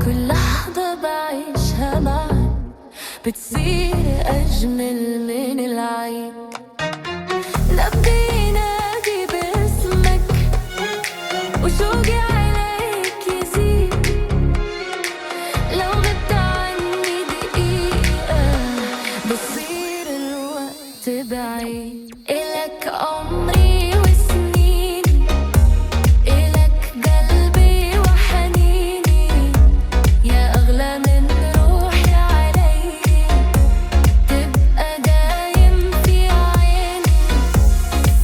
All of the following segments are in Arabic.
كل لحظة بعيشها معك بتصير أجمل من العيد. نبضي ينادي باسمك وشوقي عليك يزيد. لو غبت عني دقيقة بصير الوقت بعيد. إلك عمري وسنيني، إلك قلبي وحنيني، يا أغلى من روحي علي، تبقى دايم في عيني.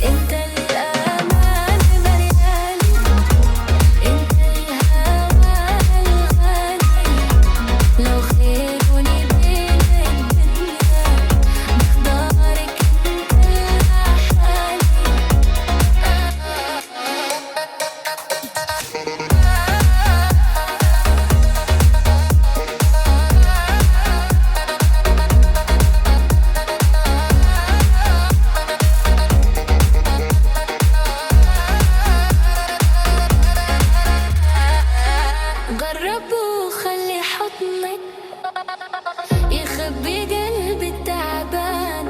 انت الأمان ملياني، انت الهوى الغالي، لو خيروني بين الدنيا بختارك انت لحالي. جرب وخلي حضنك يخبي قلبي التعبان،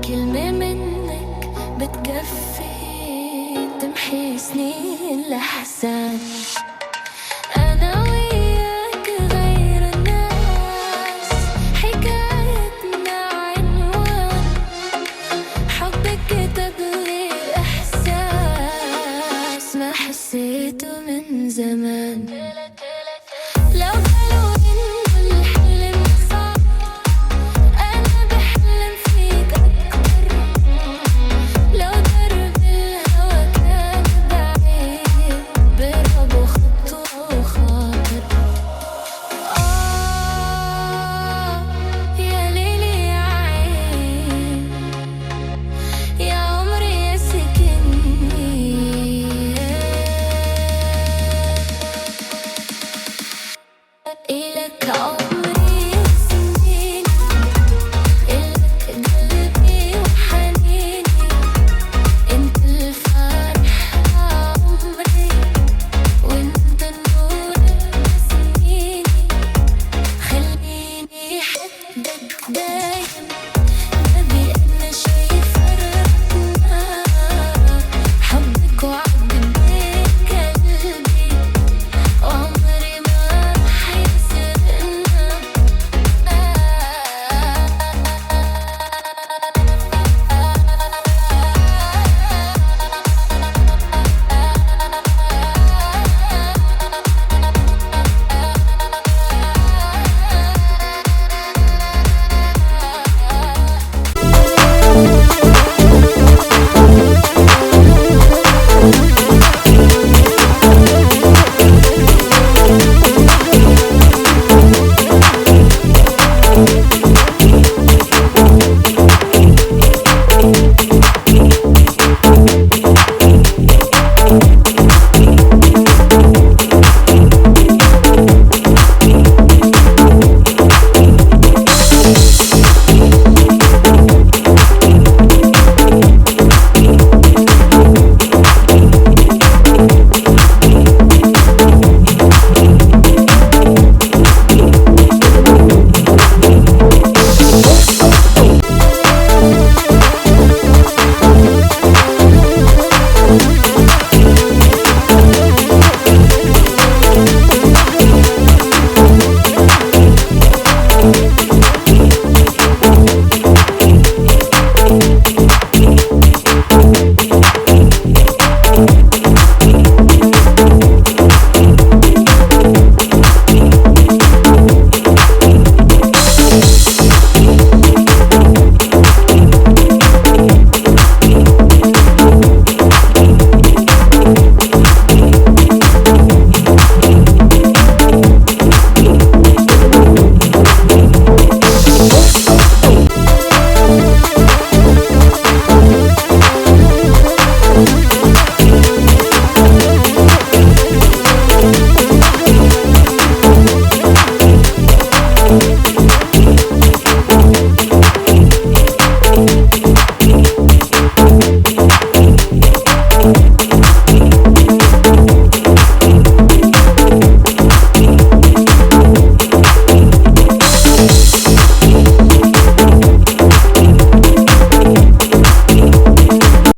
كلمة منك بتكفي تمحي سنين الأحزان. أنا وياك غير الناس، حكايتنا عنوان حبك كتب لي إحساس ما حسيته من زمان.